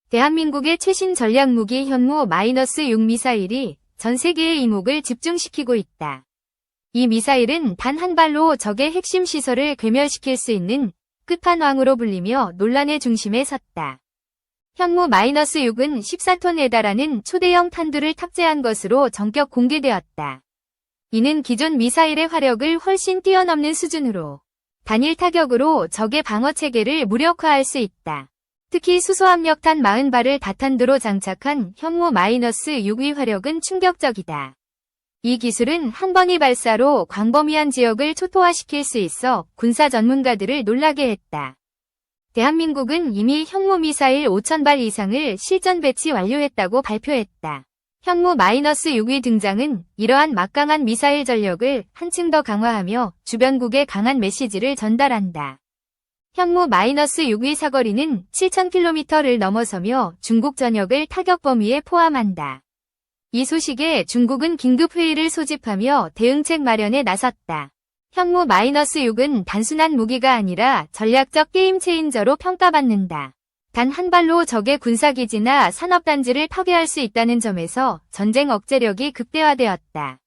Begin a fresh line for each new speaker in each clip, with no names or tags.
대한민국의 최신 전략무기 현무-6 미사일이 전 세계의 이목을 집중시키고 있다. 이 미사일은 단 한 발로 적의 핵심 시설을 괴멸시킬 수 있는 끝판왕으로 불리며 논란의 중심에 섰다. 현무-6은 14톤에 달하는 초대형 탄두를 탑재한 것으로 전격 공개되었다. 이는 기존 미사일의 화력을 훨씬 뛰어넘는 수준으로 단일 타격으로 적의 방어체계를 무력화할 수 있다. 특히 수소압력탄 40발을 다탄두로 장착한 현무-6의 화력은 충격적이다. 이 기술은 한 번의 발사로 광범위한 지역을 초토화시킬 수 있어 군사 전문가들을 놀라게 했다. 대한민국은 이미 현무 미사일 5,000발 이상을 실전 배치 완료했다고 발표했다. 현무-6의 등장은 이러한 막강한 미사일 전력을 한층 더 강화하며 주변국에 강한 메시지를 전달한다. 현무-6의 사거리는 7,000km를 넘어서며 중국 전역을 타격 범위에 포함한다. 이 소식에 중국은 긴급회의를 소집하며 대응책 마련에 나섰다. 현무-6은 단순한 무기가 아니라 전략적 게임 체인저로 평가받는다. 단 한 발로 적의 군사기지나 산업단지를 파괴할 수 있다는 점에서 전쟁 억제력이 극대화되었다.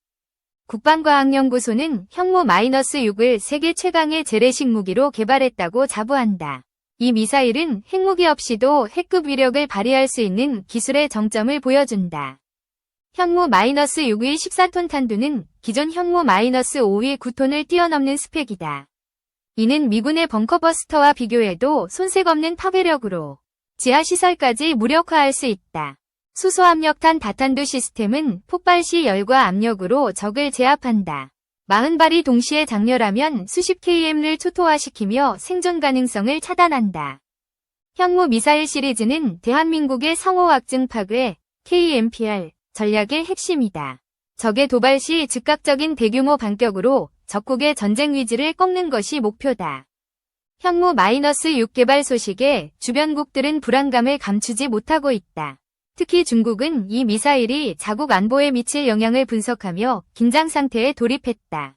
국방과학연구소는 현무-6을 세계 최강의 재래식 무기로 개발했다고 자부한다. 이 미사일은 핵무기 없이도 핵급 위력을 발휘할 수 있는 기술의 정점을 보여준다. 현무-6의 14톤 탄두는 기존 현무-5의 9톤을 뛰어넘는 스펙이다. 이는 미군의 벙커버스터와 비교해도 손색 없는 파괴력으로 지하시설까지 무력화할 수 있다. 수소압력탄 다탄두 시스템은 폭발 시 열과 압력으로 적을 제압한다. 40발이 동시에 장렬하면 수십 km를 초토화시키며 생존 가능성을 차단한다. 현무 미사일 시리즈는 대한민국의 상호 확증 파괴, KMPR, 전략의 핵심이다. 적의 도발 시 즉각적인 대규모 반격으로 적국의 전쟁 위지를 꺾는 것이 목표다. 현무-6 개발 소식에 주변국들은 불안감을 감추지 못하고 있다. 특히 중국은 이 미사일이 자국 안보에 미칠 영향을 분석하며 긴장 상태에 돌입했다.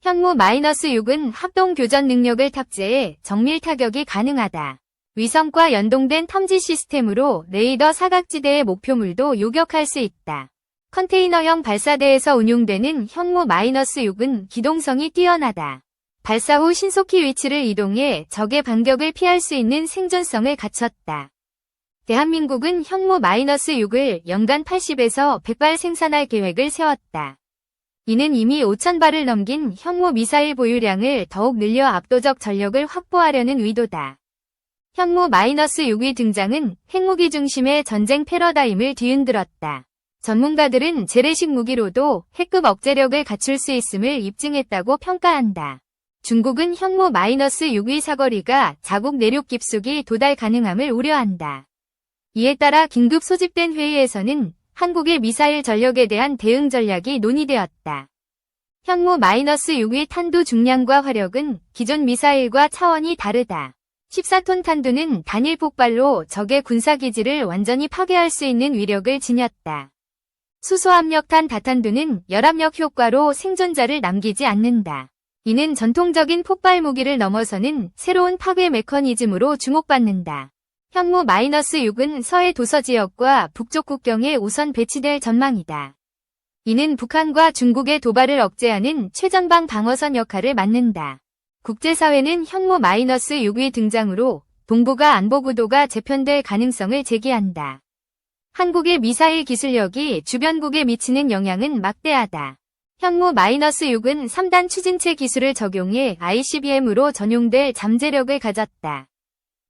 현무-6은 합동 교전 능력을 탑재해 정밀 타격이 가능하다. 위성과 연동된 탐지 시스템으로 레이더 사각지대의 목표물도 요격할 수 있다. 컨테이너형 발사대에서 운용되는 현무-6은 기동성이 뛰어나다. 발사 후 신속히 위치를 이동해 적의 반격을 피할 수 있는 생존성을 갖췄다. 대한민국은 현무-6을 연간 80에서 100발 생산할 계획을 세웠다. 이는 이미 5,000발을 넘긴 현무 미사일 보유량을 더욱 늘려 압도적 전력을 확보하려는 의도다. 현무-6의 등장은 핵무기 중심의 전쟁 패러다임을 뒤흔들었다. 전문가들은 재래식 무기로도 핵급 억제력을 갖출 수 있음을 입증했다고 평가한다. 중국은 현무-6의 사거리가 자국 내륙 깊숙이 도달 가능함을 우려한다. 이에 따라 긴급 소집된 회의에서는 한국의 미사일 전력에 대한 대응 전략이 논의되었다. 현무-6의 탄두 중량과 화력은 기존 미사일과 차원이 다르다. 14톤 탄두는 단일 폭발로 적의 군사기지를 완전히 파괴할 수 있는 위력을 지녔다. 수소압력탄 다탄두는 열압력 효과로 생존자를 남기지 않는다. 이는 전통적인 폭발 무기를 넘어서는 새로운 파괴 메커니즘으로 주목받는다. 현무-6은 서해 도서 지역과 북쪽 국경에 우선 배치될 전망이다. 이는 북한과 중국의 도발을 억제하는 최전방 방어선 역할을 맡는다. 국제사회는 현무-6의 등장으로 동북아 안보 구도가 재편될 가능성을 제기한다. 한국의 미사일 기술력이 주변국에 미치는 영향은 막대하다. 현무-6은 3단 추진체 기술을 적용해 ICBM으로 전용될 잠재력을 가졌다.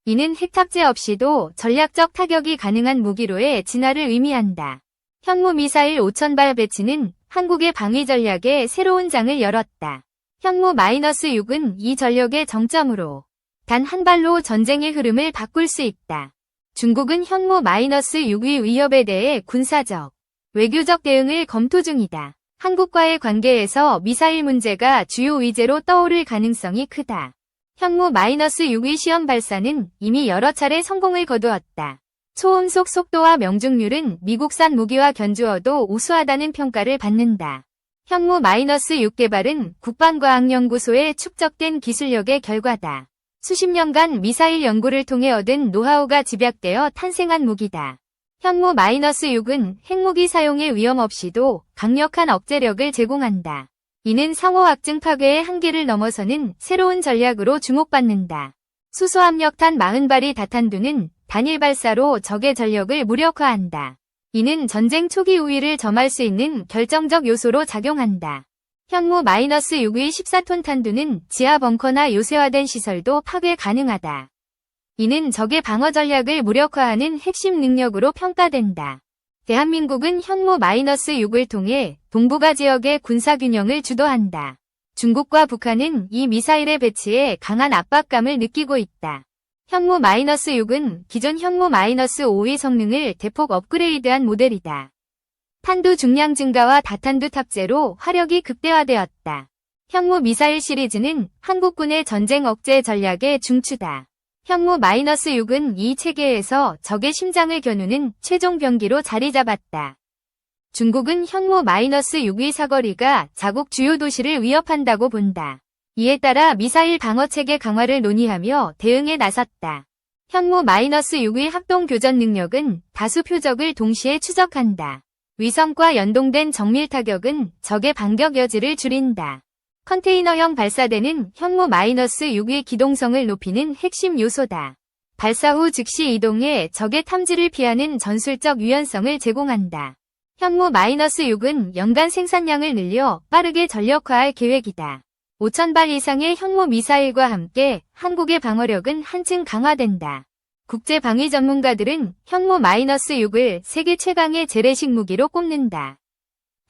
이는 핵 탑재 없이도 전략적 타격이 가능한 무기로의 진화를 의미한다. 현무 미사일 5,000발 배치는 한국의 방위 전략에 새로운 장을 열었다. 현무-6은 이 전력의 정점으로 단 한 발로 전쟁의 흐름을 바꿀 수 있다. 중국은 현무-6의 위협에 대해 군사적, 외교적 대응을 검토 중이다. 한국과의 관계에서 미사일 문제가 주요 의제로 떠오를 가능성이 크다. 현무-6의 시험 발사는 이미 여러 차례 성공을 거두었다. 초음속 속도와 명중률은 미국산 무기와 견주어도 우수하다는 평가를 받는다. 현무-6 개발은 국방과학연구소에 축적된 기술력의 결과다. 수십 년간 미사일 연구를 통해 얻은 노하우가 집약되어 탄생한 무기다. 현무-6은 핵무기 사용의 위험 없이도 강력한 억제력을 제공한다. 이는 상호 확증 파괴의 한계를 넘어서는 새로운 전략으로 주목받는다. 수소압력탄 40발이 다탄두는 단일 발사로 적의 전력을 무력화한다. 이는 전쟁 초기 우위를 점할 수 있는 결정적 요소로 작용한다. 현무-6의 14톤 탄두는 지하 벙커나 요새화된 시설도 파괴 가능하다. 이는 적의 방어 전략을 무력화하는 핵심 능력으로 평가된다. 대한민국은 현무-6을 통해 동북아 지역의 군사균형을 주도한다. 중국과 북한은 이 미사일의 배치에 강한 압박감을 느끼고 있다. 현무-6은 기존 현무-5의 성능을 대폭 업그레이드한 모델이다. 탄두 중량 증가와 다탄두 탑재로 화력이 극대화되었다. 현무 미사일 시리즈는 한국군의 전쟁 억제 전략의 중추다. 현무-6은 이 체계에서 적의 심장을 겨누는 최종 병기로 자리 잡았다. 중국은 현무-6의 사거리가 자국 주요 도시를 위협한다고 본다. 이에 따라 미사일 방어체계 강화를 논의하며 대응에 나섰다. 현무-6의 합동 교전 능력은 다수 표적을 동시에 추적한다. 위성과 연동된 정밀 타격은 적의 반격 여지를 줄인다. 컨테이너형 발사대는 현무-6의 기동성을 높이는 핵심 요소다. 발사 후 즉시 이동해 적의 탐지를 피하는 전술적 유연성을 제공한다. 현무-6은 연간 생산량을 늘려 빠르게 전력화할 계획이다. 5,000발 이상의 현무 미사일과 함께 한국의 방어력은 한층 강화된다. 국제 방위 전문가들은 현무-6을 세계 최강의 재래식 무기로 꼽는다.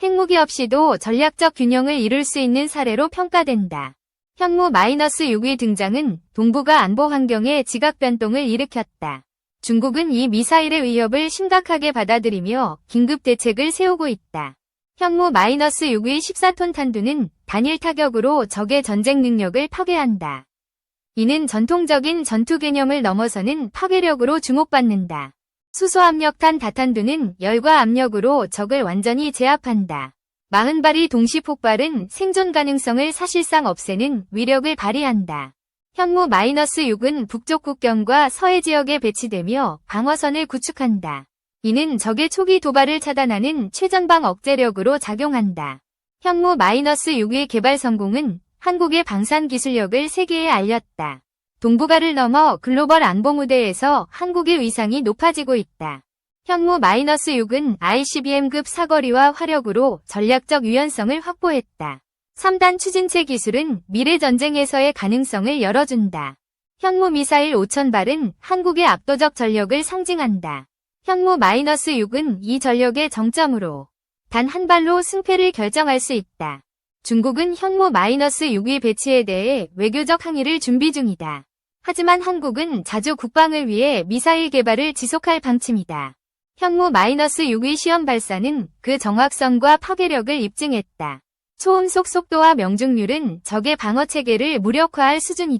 핵무기 없이도 전략적 균형을 이룰 수 있는 사례로 평가된다. 현무-6의 등장은 동북아 안보 환경에 지각 변동을 일으켰다. 중국은 이 미사일의 위협을 심각하게 받아들이며 긴급 대책을 세우고 있다. 현무-6의 14톤 탄두는 단일 타격으로 적의 전쟁 능력을 파괴한다. 이는 전통적인 전투 개념을 넘어서는 파괴력으로 주목받는다. 수소압력탄 다탄두는 열과 압력으로 적을 완전히 제압한다. 40발이 동시 폭발은 생존 가능성을 사실상 없애는 위력을 발휘한다. 현무-6은 북쪽 국경과 서해 지역에 배치되며 방어선을 구축한다. 이는 적의 초기 도발을 차단하는 최전방 억제력으로 작용한다. 현무-6의 개발 성공은 한국의 방산 기술력을 세계에 알렸다. 동북아를 넘어 글로벌 안보 무대에서 한국의 위상이 높아지고 있다. 현무-6은 ICBM급 사거리와 화력으로 전략적 유연성을 확보했다. 3단 추진체 기술은 미래 전쟁에서의 가능성을 열어준다. 현무 미사일 5,000발은 한국의 압도적 전력을 상징한다. 현무-6은 이 전력의 정점으로 단 한 발로 승패를 결정할 수 있다. 중국은 현무-6의 배치에 대해 외교적 항의를 준비 중이다. 하지만 한국은 자주 국방을 위해 미사일 개발을 지속할 방침이다. 현무-6의 시험 발사는 그 정확성과 파괴력을 입증했다. 초음속 속도와 명중률은 적의 방어 체계를 무력화할 수준이다.